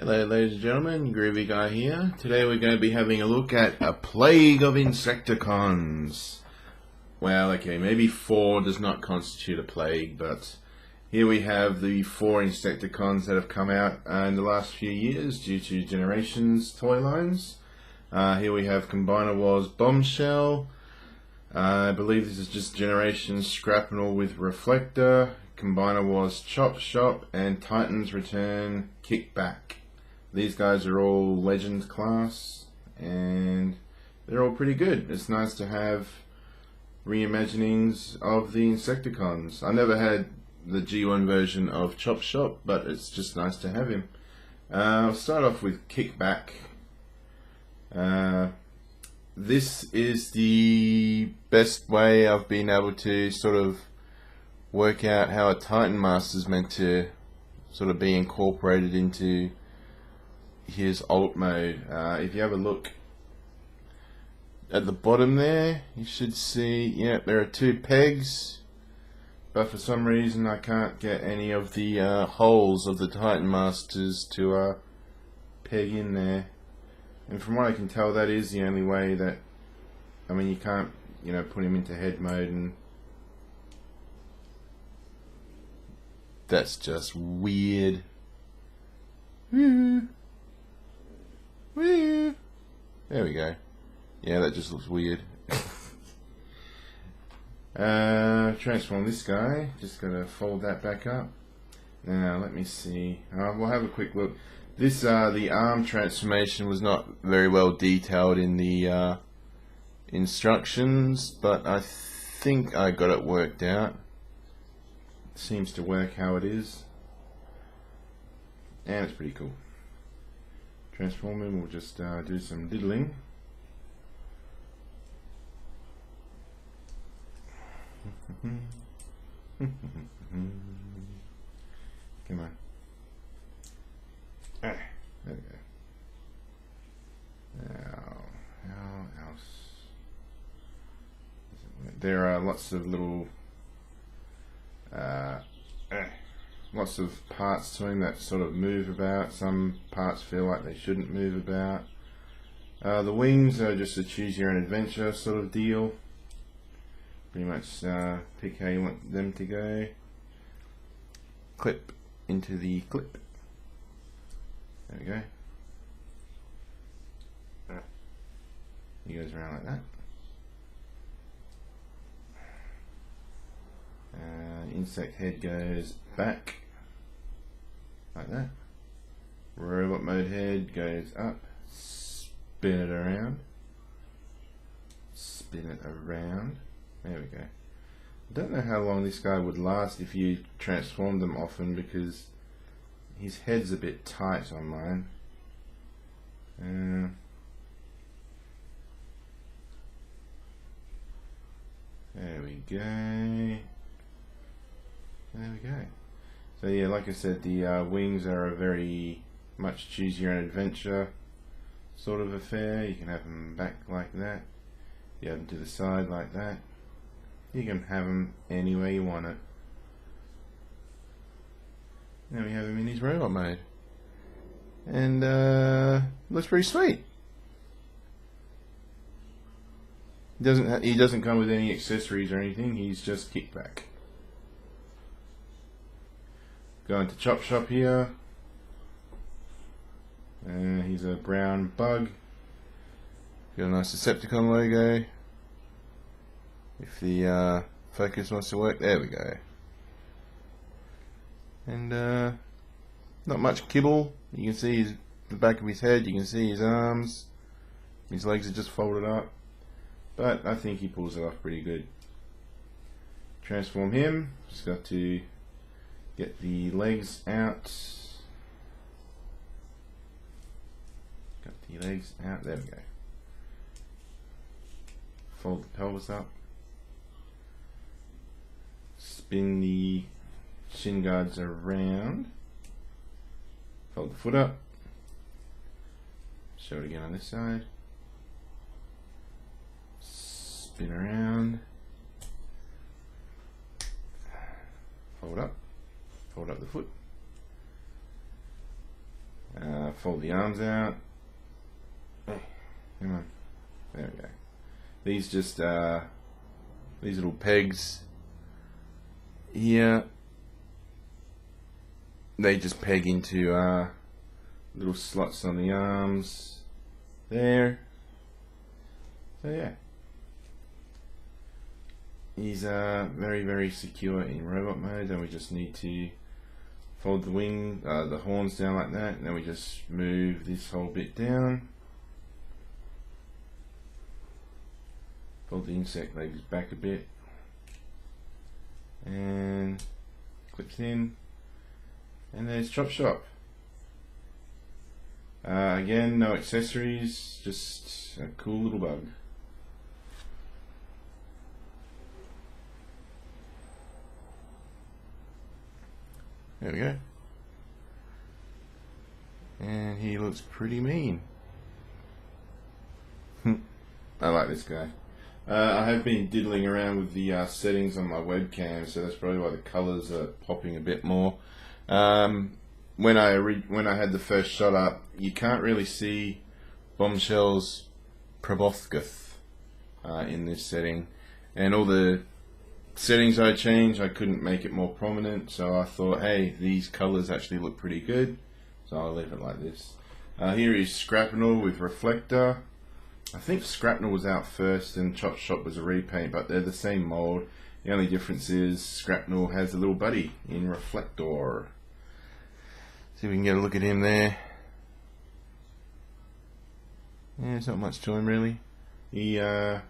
Hello ladies and gentlemen, Groovy Guy here. Today we're going to be having a look at a plague of insecticons. Well, okay, maybe 4 does not constitute a plague, but here we have the 4 insecticons that have come out in the last few years due to Generations toy lines. Here we have Combiner Wars BOMBSHELL. I believe this is just Generations Shrapnel with Reflector, Combiner Wars CHOPSHOP, and Titans Return KICKBACK. These guys are all Legend class, and they're all pretty good. It's nice to have reimaginings of the Insecticons. I never had the G1 version of CHOPSHOP, but it's just nice to have him. I'll start off with KICKBACK. This is the best way I've been able to sort of work out how a Titan Master is meant to sort of be incorporated into his alt mode. If you have a look at the bottom there, you should see, yeah, there are 2 pegs, but for some reason I can't get any of the holes of the Titan Masters to peg in there. And from what I can tell, that is the only way that, I mean, you can't, you know, put him into head mode, and that's just weird. There we go. Yeah, that just looks weird. Transform this guy. Just gotta fold that back up. Now let me see. We'll have a quick look. This the arm transformation was not very well detailed in the instructions, but I think I got it worked out. Seems to work how it is, and it's pretty cool. Transform him. We'll just do some diddling. Come on. There we go. Now, how else? There are lots of little, lots of parts to him that sort of move about. Some parts feel like they shouldn't move about. The wings are just a choose your own adventure sort of deal. Pretty much pick how you want them to go. Clip into the clip. There we go. He goes around like that. Insect head goes back like that. Robot mode head goes up. Spin it around. Spin it around. There we go. I don't know how long this guy would last if you transform them often, because his head's a bit tight on mine. There we go. There we go. So yeah, like I said, the wings are a very much choose your own adventure sort of affair. You can have them back like that. You have them to the side like that. You can have them any way you want it. Now we have him in his robot mode, and looks pretty sweet. He doesn't come with any accessories or anything. He's just KICKBACK. Going to CHOPSHOP here. He's a brown bug. Got a nice Decepticon logo. If the focus wants to work, there we go. And not much kibble. You can see the back of his head, you can see his arms. His legs are just folded up. But I think he pulls it off pretty good. Transform him. Just got to get the legs out. Got the legs out. There we go. Fold the pelvis up. Spin the shin guards around. Fold the foot up. Show it again on this side. Spin around. Fold up. Fold up the foot. Fold the arms out. Hey, come on. There we go. These just these little pegs here, they just peg into little slots on the arms there. So yeah, he's very secure in robot mode. And we just need to fold the horns down like that, and then we just move this whole bit down. Fold the insect legs back a bit, and clips in, and there's CHOPSHOP. Again, no accessories, just a cool little bug. There we go. And he looks pretty mean. I like this guy. I have been diddling around with the settings on my webcam, so that's probably why the colors are popping a bit more. When I had the first shot up, you can't really see Bombshell's proboscis in this setting, and all the settings I changed, I couldn't make it more prominent, so I thought, hey, these colors actually look pretty good, so I'll leave it like this. Here is Shrapnel with Reflector. I think Shrapnel was out first and CHOPSHOP was a repaint, but they're the same mold. The only difference is Shrapnel has a little buddy in Reflector. See if we can get a look at him there. Yeah, there's not much to him really. So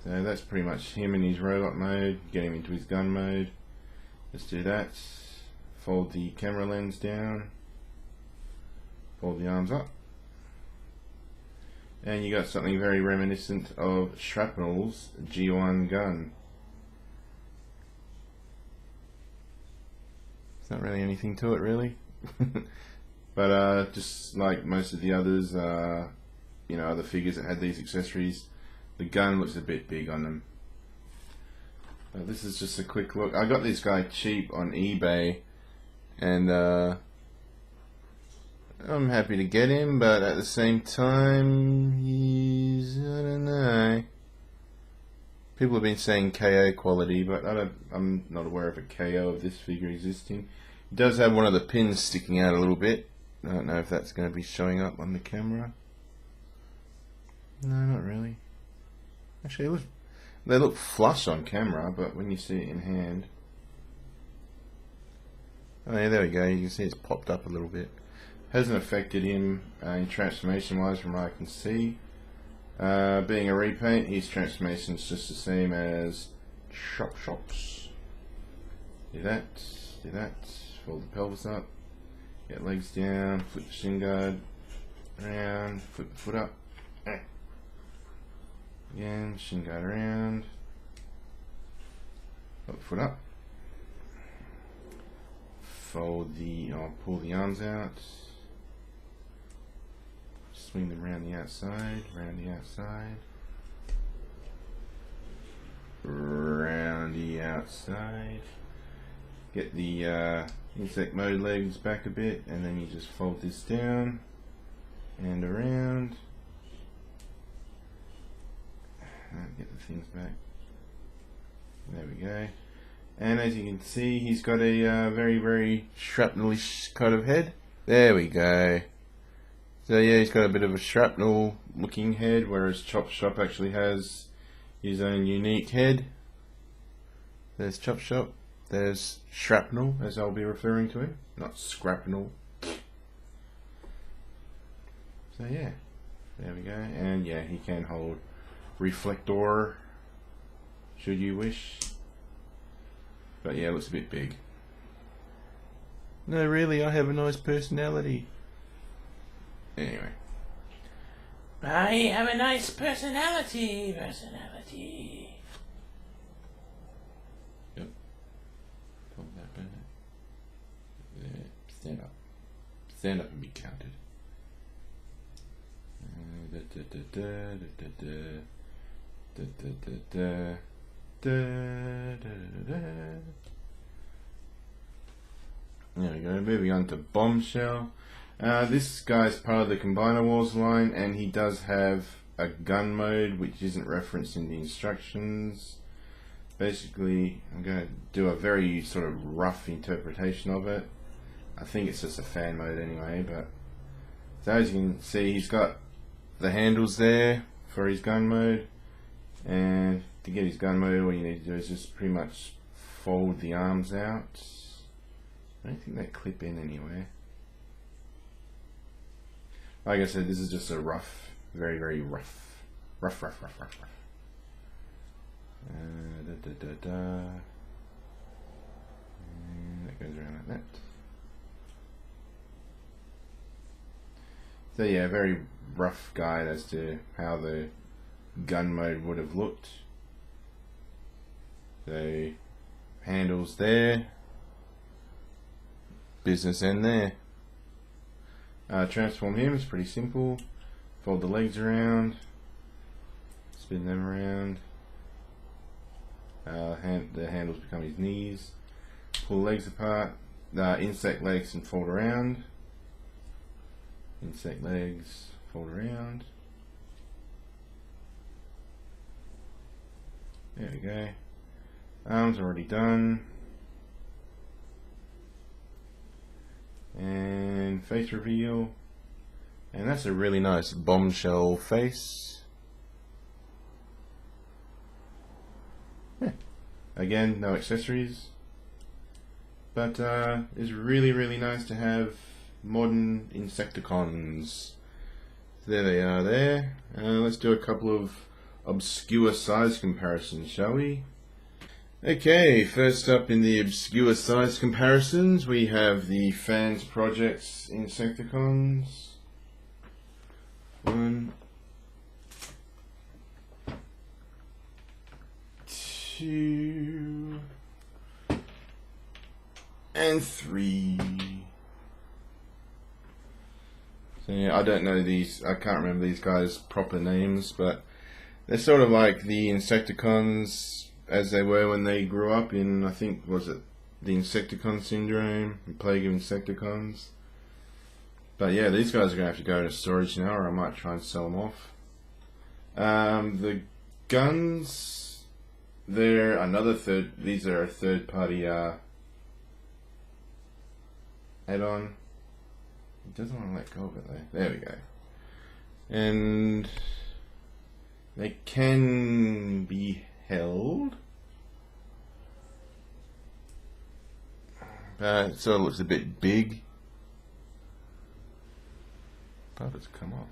that's pretty much him in his robot mode. Get him into his gun mode. Let's do that. Fold the camera lens down. Fold the arms up. And you got something very reminiscent of Shrapnel's G1 gun. It's not really anything to it, really. But just like most of the others, you know, other figures that had these accessories, the gun looks a bit big on them. This is just a quick look. I got this guy cheap on eBay, and I'm happy to get him, but at the same time, he's, I don't know. People have been saying KO quality, but I'm not aware of a KO of this figure existing. It does have one of the pins sticking out a little bit. I don't know if that's going to be showing up on the camera. No, not really. Actually, they look flush on camera, but when you see it in hand... Oh yeah, there we go. You can see it's popped up a little bit. Hasn't affected him in transformation wise from what I can see. Being a repaint, his transformation is just the same as CHOPSHOP's. Do that, fold the pelvis up, get legs down, flip the shin guard around, flip the foot up. Again, shin guard around, flip the foot up. Pull the arms out. Swing them around the outside, round the outside, round the outside. Get the insect mode legs back a bit, and then you just fold this down and around. Get the things back. There we go. And as you can see, he's got a very shrapnel-ish kind of head. There we go. So yeah, he's got a bit of a shrapnel looking head, whereas CHOPSHOP actually has his own unique head. There's CHOPSHOP. There's Shrapnel, as I'll be referring to him, not Scrapnel. So yeah, there we go. And yeah, he can hold Reflector, should you wish. But yeah, it looks a bit big. No, really, I have a nice personality. Anyway. I have a nice personality. Yep. Hold that back. There. Stand up. Stand up and be counted. There we go. Moving on to Bombshell. This guy's part of the Combiner Wars line, and he does have a gun mode which isn't referenced in the instructions. Basically, I'm going to do a very sort of rough interpretation of it. I think it's just a fan mode anyway, but so as you can see, he's got the handles there for his gun mode, and to get his gun mode, all you need to do is just pretty much fold the arms out. I don't think they clip in anywhere. Like I said, this is just a rough, very, very rough. And that goes around like that. So yeah, very rough guide as to how the gun mode would have looked. So handles there, business end there. Transform him is pretty simple. Fold the legs around, spin them around. The handles become his knees. Pull legs apart. Insect legs and fold around. Insect legs, fold around. There we go. Arms already done. And face reveal. And that's a really nice bombshell face. Yeah. Again, no accessories. But it's really, really nice to have modern Insecticons. There they are there. Let's do a couple of obscure size comparisons, shall we? Okay, first up in the obscure size comparisons, we have the Fans Projects Insecticons. 1, 2, and 3. So yeah, I don't know these, I can't remember these guys' proper names, but they're sort of like the Insecticons as they were when they grew up in, I think, was it the Insecticon Syndrome, the Plague of Insecticons. But yeah, these guys are going to have to go into storage now, or I might try and sell them off. The guns, they're another these are a third party add-on. It doesn't want to let go of it though. There we go. And they can be held. It sort of looks a bit big. Puppets come off.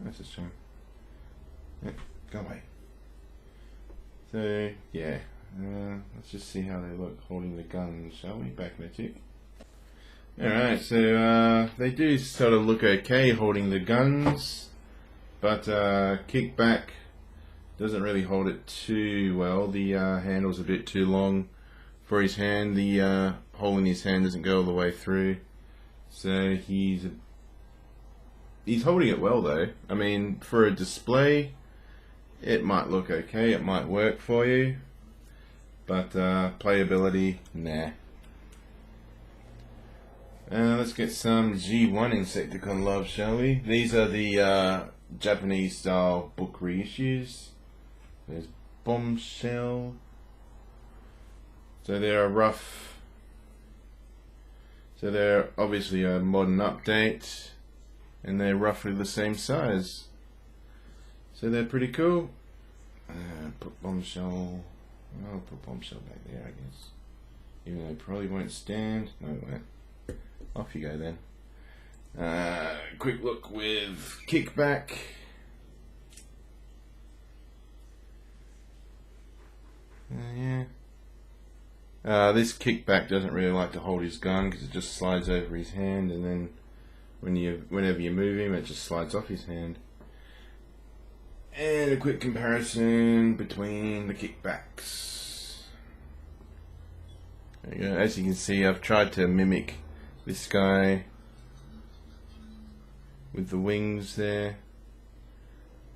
That's a shame. Yeah, go away. So yeah, let's just see how they look holding the guns, shall we? Back magic. Alright, so they do sort of look okay holding the guns, but Kickback doesn't really hold it too well. The handle's a bit too long for his hand. The hole in his hand doesn't go all the way through, so he's holding it well though. I mean, for a display, it might look okay, it might work for you, but playability, nah. Let's get some G1 Insecticon love, shall we? These are the Japanese style book reissues. There's Bombshell. So they're a rough. So they're obviously a modern update, and they're roughly the same size. So they're pretty cool. Put Bombshell. I'll put Bombshell back there, I guess. Even though it probably won't stand. No, it won't. Off you go then. Quick look with Kickback. Yeah. This Kickback doesn't really like to hold his gun because it just slides over his hand, and then whenever you move him, it just slides off his hand. And a quick comparison between the Kickbacks. There you go. As you can see, I've tried to mimic this guy with the wings there,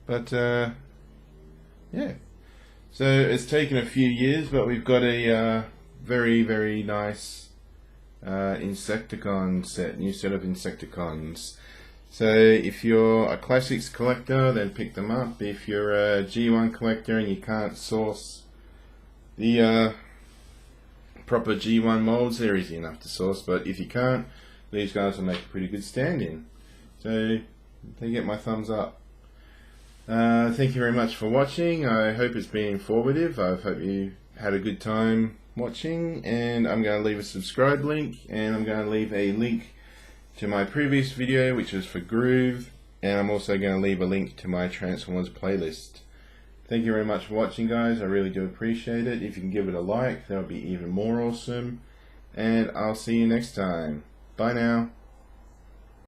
but yeah, so it's taken a few years, but we've got a very, very nice Insecticon set, new set of Insecticons. So if you're a classics collector, then pick them up. If you're a G1 collector and you can't source the proper G1 molds, they're easy enough to source, but if you can't, these guys will make a pretty good stand-in. So they get my thumbs up. Thank you very much for watching. I hope it's been informative. I hope you had a good time watching, and I'm going to leave a subscribe link, and I'm going to leave a link to my previous video, which was for Groove, and I'm also going to leave a link to my Transformers playlist. Thank you very much for watching, guys. I really do appreciate it. If you can give it a like, that would be even more awesome, and I'll see you next time. Bye now.